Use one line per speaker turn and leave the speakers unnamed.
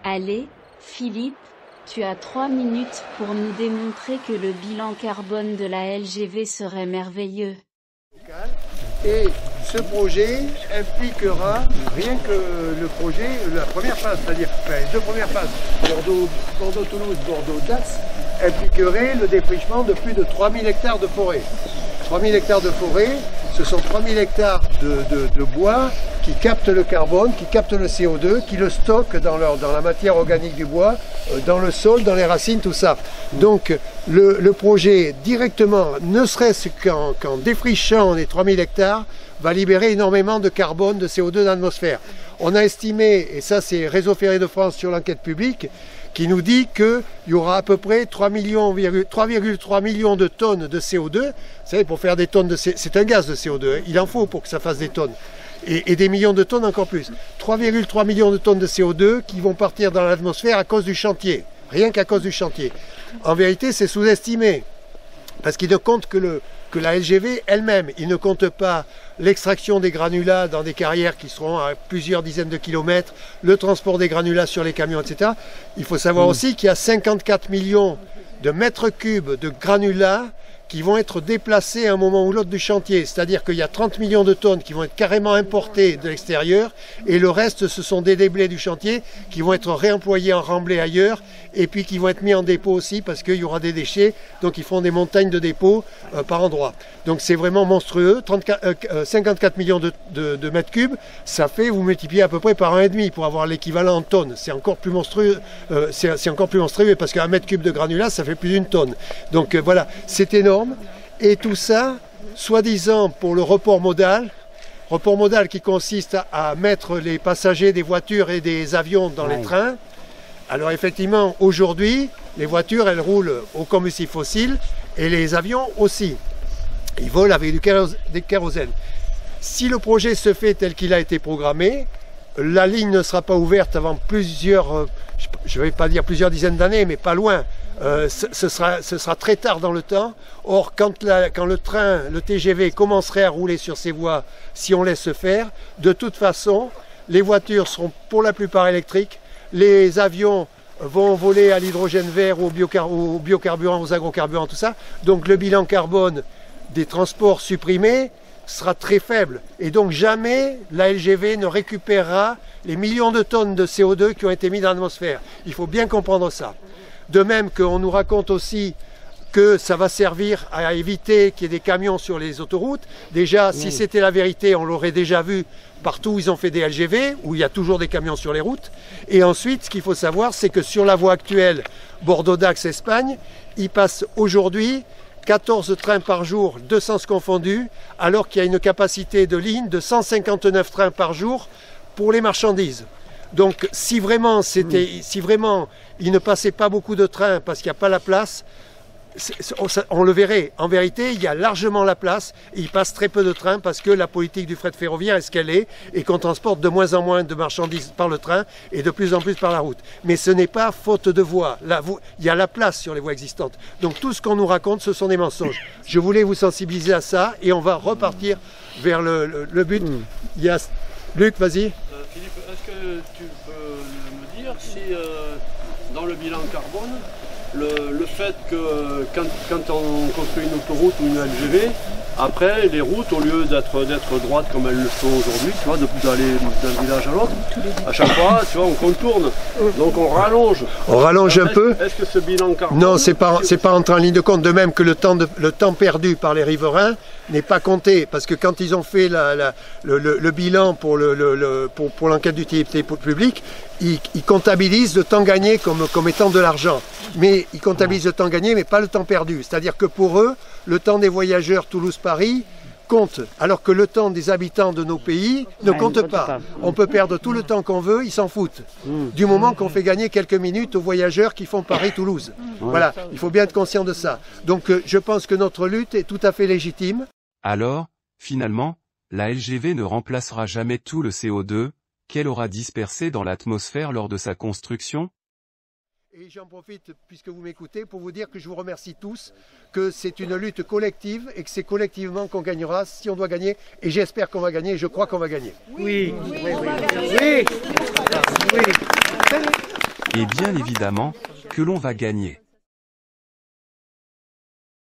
Allez, Philippe, tu as 3 minutes pour nous démontrer que le bilan carbone de la LGV serait merveilleux.
Et ce projet impliquera, rien que le projet, la première phase, c'est-à-dire les deux premières phases, Bordeaux-Toulouse, Bordeaux-Dax, impliquerait le défrichement de plus de 3000 hectares de forêt. 3000 hectares de forêt, ce sont 3000 hectares de bois qui captent le carbone, qui captent le CO2, qui le stockent dans la matière organique du bois, dans le sol, dans les racines, tout ça. Donc le projet directement, ne serait-ce qu'en défrichant les 3000 hectares, va libérer énormément de carbone, de CO2 dans l'atmosphère. On a estimé, et ça c'est Réseau Ferré de France sur l'enquête publique, qui nous dit qu'il y aura à peu près 3,3 millions de tonnes de CO2. Vous savez, pour faire des tonnes de CO2, c'est un gaz de CO2, hein, il en faut pour que ça fasse des tonnes. Et des millions de tonnes encore plus. 3,3 millions de tonnes de CO2 qui vont partir dans l'atmosphère à cause du chantier. Rien qu'à cause du chantier. En vérité, c'est sous-estimé. Parce qu'il ne compte que la LGV elle-même. Il ne compte pas l'extraction des granulats dans des carrières qui seront à plusieurs dizaines de kilomètres, le transport des granulats sur les camions, etc. Il faut savoir aussi qu'il y a 54 millions de mètres cubes de granulats qui vont être déplacés à un moment ou l'autre du chantier. C'est-à-dire qu'il y a 30 millions de tonnes qui vont être carrément importées de l'extérieur et le reste, ce sont des déblais du chantier qui vont être réemployés en remblai ailleurs et puis qui vont être mis en dépôt aussi parce qu'il y aura des déchets. Donc ils font des montagnes de dépôts par endroit. Donc c'est vraiment monstrueux. 54 millions de mètres cubes, ça fait, vous multipliez à peu près par 1,5 pour avoir l'équivalent en tonnes. C'est encore plus monstrueux. C'est encore plus monstrueux parce qu'un mètre cube de granulat, ça fait plus d'une tonne. Donc voilà, c'est énorme. Et tout ça, soi-disant pour le report modal qui consiste à mettre les passagers des voitures et des avions dans les trains. Alors effectivement, aujourd'hui, les voitures, elles roulent au combustible fossile et les avions aussi. Ils volent avec du kérosène. Si le projet se fait tel qu'il a été programmé, la ligne ne sera pas ouverte avant plusieurs, je ne vais pas dire plusieurs dizaines d'années, mais pas loin. Ce sera très tard dans le temps. Or, quand le train, le TGV commencerait à rouler sur ces voies, si on laisse faire, de toute façon, les voitures seront pour la plupart électriques, les avions vont voler à l'hydrogène vert ou aux biocarburants, aux agrocarburants, tout ça. Donc le bilan carbone des transports supprimés sera très faible. Et donc jamais la LGV ne récupérera les millions de tonnes de CO2 qui ont été mis dans l'atmosphère. Il faut bien comprendre ça. De même qu'on nous raconte aussi que ça va servir à éviter qu'il y ait des camions sur les autoroutes. Déjà, si c'était la vérité, on l'aurait déjà vu partout où ils ont fait des LGV, où il y a toujours des camions sur les routes. Et ensuite, ce qu'il faut savoir, c'est que sur la voie actuelle, Bordeaux-Dax-Espagne, il passe aujourd'hui 14 trains par jour, 2 sens confondus, alors qu'il y a une capacité de ligne de 159 trains par jour pour les marchandises. Donc si vraiment il ne passait pas beaucoup de trains parce qu'il n'y a pas la place, on le verrait. En vérité, il y a largement la place et il passe très peu de trains parce que la politique du fret ferroviaire est ce qu'elle est et qu'on transporte de moins en moins de marchandises par le train et de plus en plus par la route. Mais ce n'est pas faute de voies. Il y a la place sur les voies existantes. Donc tout ce qu'on nous raconte, ce sont des mensonges. Je voulais vous sensibiliser à ça et on va repartir vers le but. Il y a... Luc, vas-y.
Philippe, est-ce que tu peux me dire si dans le bilan carbone, le fait que quand on construit une autoroute ou une LGV, après les routes, au lieu d'être droites comme elles le sont aujourd'hui, tu vois, d'aller d'un village à l'autre, à chaque fois, tu vois, on contourne, donc on rallonge.
On rallonge un peu.
Est-ce que ce bilan carbone...
Non, c'est pas entré en ligne de compte, de même que le temps perdu par les riverains n'est pas compté, parce que quand ils ont fait le bilan pour l'enquête d'utilité publique, ils comptabilisent le temps gagné comme étant de l'argent. Mais ils comptabilisent le temps gagné, mais pas le temps perdu. C'est-à-dire que pour eux, le temps des voyageurs Toulouse-Paris compte, alors que le temps des habitants de nos pays ne compte pas. On peut perdre tout le temps qu'on veut, ils s'en foutent. Du moment qu'on fait gagner quelques minutes aux voyageurs qui font Paris-Toulouse. Voilà, il faut bien être conscient de ça. Donc je pense que notre lutte est tout à fait légitime.
Alors, finalement, la LGV ne remplacera jamais tout le CO2 qu'elle aura dispersé dans l'atmosphère lors de sa construction?
Et j'en profite, puisque vous m'écoutez, pour vous dire que je vous remercie tous, que c'est une lutte collective et que c'est collectivement qu'on gagnera si on doit gagner. Et j'espère qu'on va gagner et je crois qu'on va gagner.
Oui, oui, oui, oui, oui. Oui.
Et bien évidemment, que l'on va gagner.